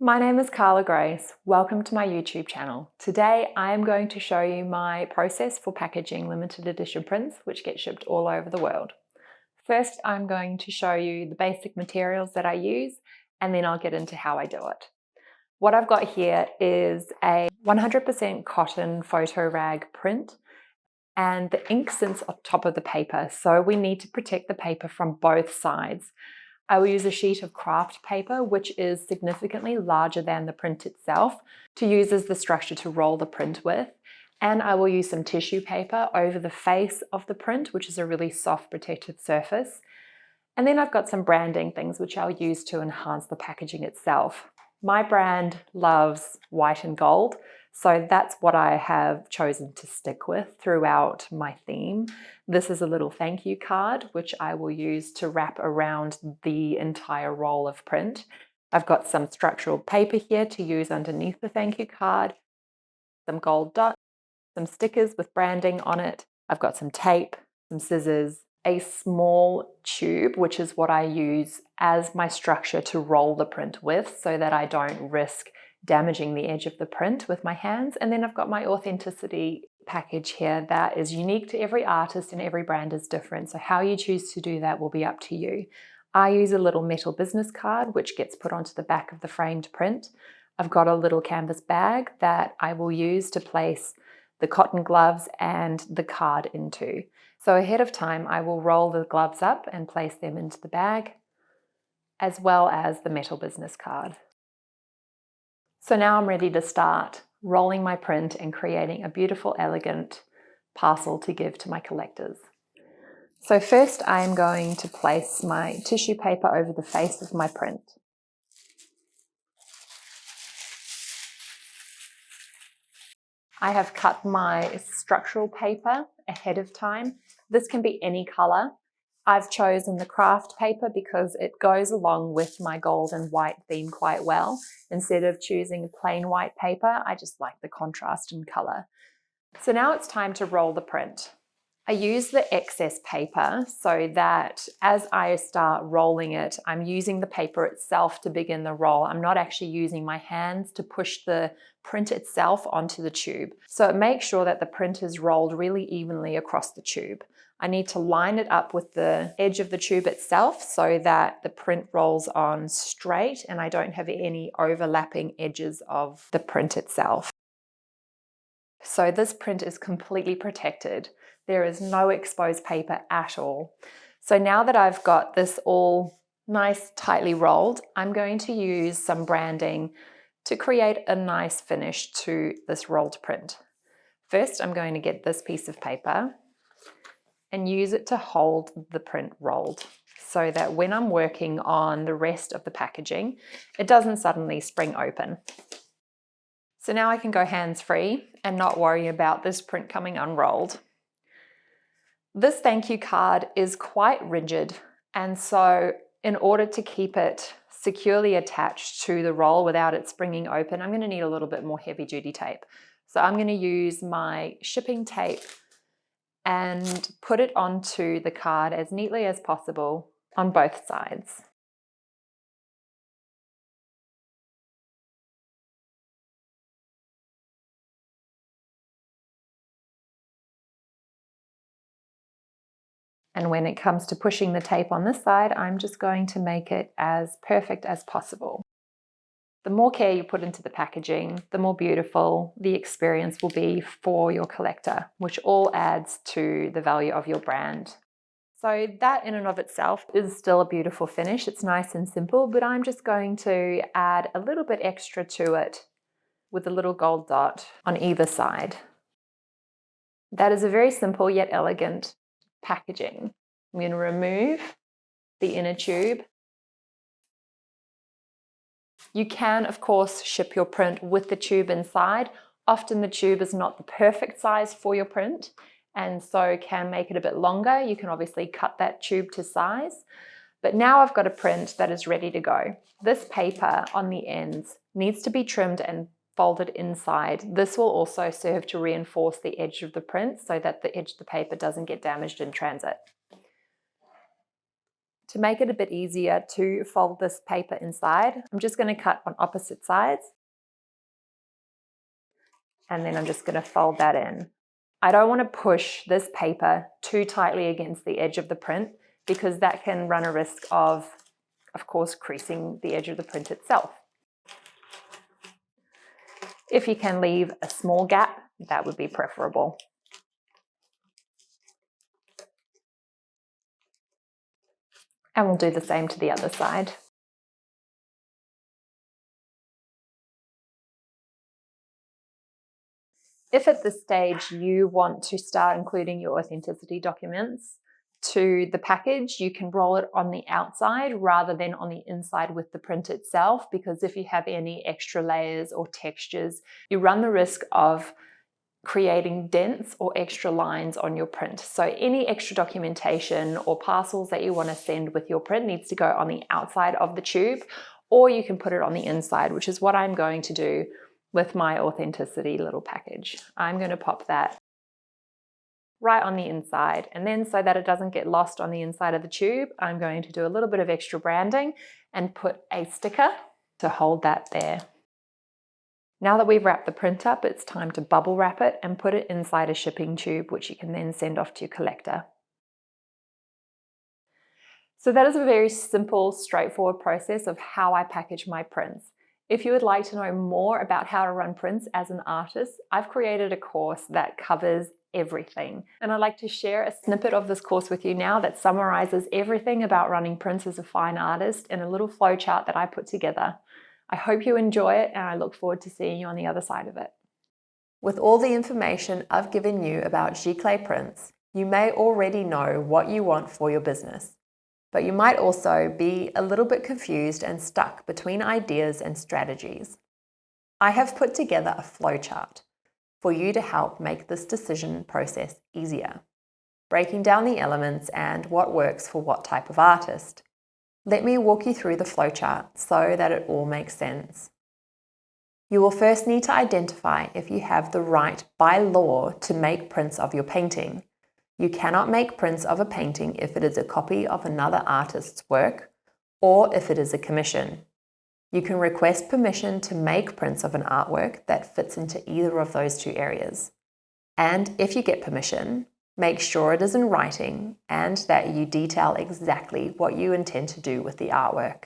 My name is Carla Grace. Welcome to my YouTube channel. Today I am going to show you my process for packaging limited edition prints which get shipped all over the world. First, I'm going to show you the basic materials that I use, and then I'll get into how I do it. What I've got here is a 100% cotton photo rag print, and the ink sits on top of the paper, so we need to protect the paper from both sides. I will use a sheet of craft paper, which is significantly larger than the print itself, to use as the structure to roll the print with. And I will use some tissue paper over the face of the print, which is a really soft protective surface. And then I've got some branding things which I'll use to enhance the packaging itself. My brand loves white and gold, so that's what I have chosen to stick with throughout my theme. This is a little thank you card, which I will use to wrap around the entire roll of print. I've got some structural paper here to use underneath the thank you card, some gold dots, some stickers with branding on it. I've got some tape, some scissors, a small tube, which is what I use as my structure to roll the print with so that I don't risk damaging the edge of the print with my hands. And then I've got my authenticity package here that is unique to every artist and every brand is different. So how you choose to do that will be up to you. I use a little metal business card which gets put onto the back of the framed print. I've got a little canvas bag that I will use to place the cotton gloves and the card into. So ahead of time, I will roll the gloves up and place them into the bag, as well as the metal business card. So now I'm ready to start rolling my print and creating a beautiful, elegant parcel to give to my collectors. So first I'm going to place my tissue paper over the face of my print. I have cut my structural paper ahead of time. This can be any color. I've chosen the craft paper because it goes along with my gold and white theme quite well. Instead of choosing a plain white paper, I just like the contrast in color. So now it's time to roll the print. I use the excess paper so that as I start rolling it, I'm using the paper itself to begin the roll. I'm not actually using my hands to push the print itself onto the tube. So make sure that the print is rolled really evenly across the tube. I need to line it up with the edge of the tube itself so that the print rolls on straight and I don't have any overlapping edges of the print itself. So this print is completely protected. There is no exposed paper at all. So now that I've got this all nice, tightly rolled, I'm going to use some branding to create a nice finish to this rolled print. First, I'm going to get this piece of paper and use it to hold the print rolled so that when I'm working on the rest of the packaging, it doesn't suddenly spring open. So now I can go hands-free and not worry about this print coming unrolled. This thank you card is quite rigid, and so in order to keep it securely attached to the roll without it springing open, I'm going to need a little bit more heavy-duty tape. So I'm going to use my shipping tape and put it onto the card as neatly as possible on both sides. And when it comes to pushing the tape on this side, I'm just going to make it as perfect as possible. The more care you put into the packaging, the more beautiful the experience will be for your collector, which all adds to the value of your brand. So that in and of itself is still a beautiful finish. It's nice and simple, but I'm just going to add a little bit extra to it with a little gold dot on either side. That is a very simple yet elegant packaging. I'm going to remove the inner tube. You can, of course, ship your print with the tube inside. Often the tube is not the perfect size for your print and so can make it a bit longer. You can obviously cut that tube to size. But now I've got a print that is ready to go. This paper on the ends needs to be trimmed and folded inside. This will also serve to reinforce the edge of the print so that the edge of the paper doesn't get damaged in transit. To make it a bit easier to fold this paper inside, I'm just going to cut on opposite sides. And then I'm just going to fold that in. I don't want to push this paper too tightly against the edge of the print because that can run a risk of course, creasing the edge of the print itself. If you can leave a small gap, that would be preferable. And we'll do the same to the other side. If at this stage you want to start including your authenticity documents to the package, you can roll it on the outside rather than on the inside with the print itself, because if you have any extra layers or textures, you run the risk of creating dents or extra lines on your print. So any extra documentation or parcels that you want to send with your print needs to go on the outside of the tube, or you can put it on the inside, which is what I'm going to do with my authenticity little package. I'm going to pop that right on the inside, and then so that it doesn't get lost on the inside of the tube, I'm going to do a little bit of extra branding and put a sticker to hold that there. Now that we've wrapped the print up, it's time to bubble wrap it and put it inside a shipping tube, which you can then send off to your collector. So that is a very simple, straightforward process of how I package my prints. If you would like to know more about how to run prints as an artist, I've created a course that covers everything. And I'd like to share a snippet of this course with you now that summarizes everything about running prints as a fine artist in a little flowchart that I put together. I hope you enjoy it, and I look forward to seeing you on the other side of it. With all the information I've given you about Giclee prints, you may already know what you want for your business. But you might also be a little bit confused and stuck between ideas and strategies. I have put together a flowchart for you to help make this decision process easier, breaking down the elements and what works for what type of artist. Let me walk you through the flowchart so that it all makes sense. You will first need to identify if you have the right by law to make prints of your painting. You cannot make prints of a painting if it is a copy of another artist's work or if it is a commission. You can request permission to make prints of an artwork that fits into either of those two areas. And if you get permission, make sure it is in writing and that you detail exactly what you intend to do with the artwork.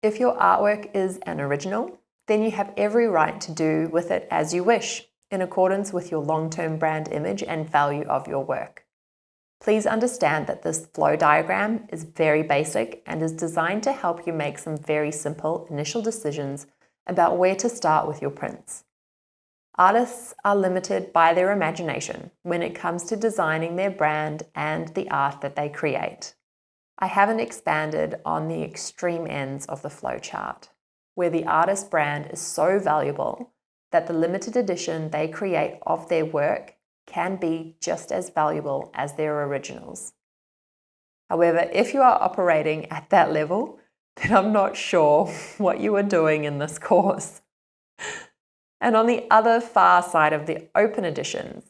If your artwork is an original, then you have every right to do with it as you wish, in accordance with your long-term brand image and value of your work. Please understand that this flow diagram is very basic and is designed to help you make some very simple initial decisions about where to start with your prints. Artists are limited by their imagination when it comes to designing their brand and the art that they create. I haven't expanded on the extreme ends of the flowchart, where the artist brand is so valuable that the limited edition they create of their work can be just as valuable as their originals. However, if you are operating at that level, then I'm not sure what you are doing in this course. And on the other far side of the open editions,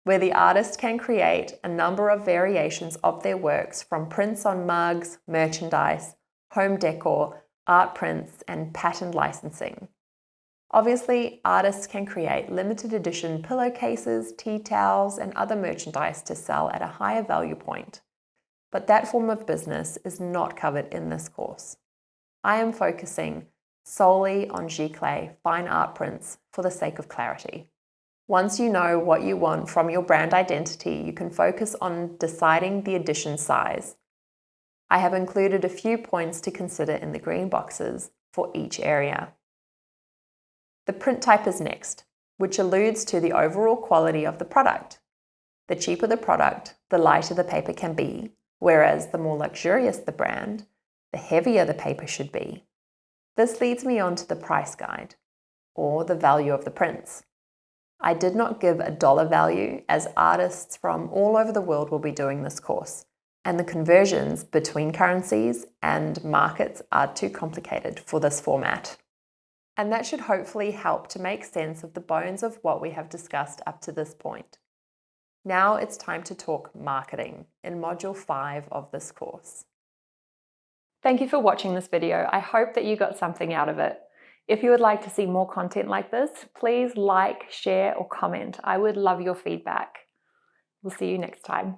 where the artist can create a number of variations of their works from prints on mugs, merchandise, home decor, art prints, and patent licensing. Obviously, artists can create limited edition pillowcases, tea towels, and other merchandise to sell at a higher value point. But that form of business is not covered in this course. I am focusing solely on Giclee fine art prints for the sake of clarity. Once you know what you want from your brand identity, you can focus on deciding the edition size. I have included a few points to consider in the green boxes for each area. The print type is next, which alludes to the overall quality of the product. The cheaper the product, the lighter the paper can be, whereas the more luxurious the brand, the heavier the paper should be. This leads me on to the price guide, or the value of the prints. I did not give a dollar value, as artists from all over the world will be doing this course, and the conversions between currencies and markets are too complicated for this format. And that should hopefully help to make sense of the bones of what we have discussed up to this point. Now it's time to talk marketing in Module 5 of this course. Thank you for watching this video. I hope that you got something out of it. If you would like to see more content like this, please like, share, or comment. I would love your feedback. We'll see you next time.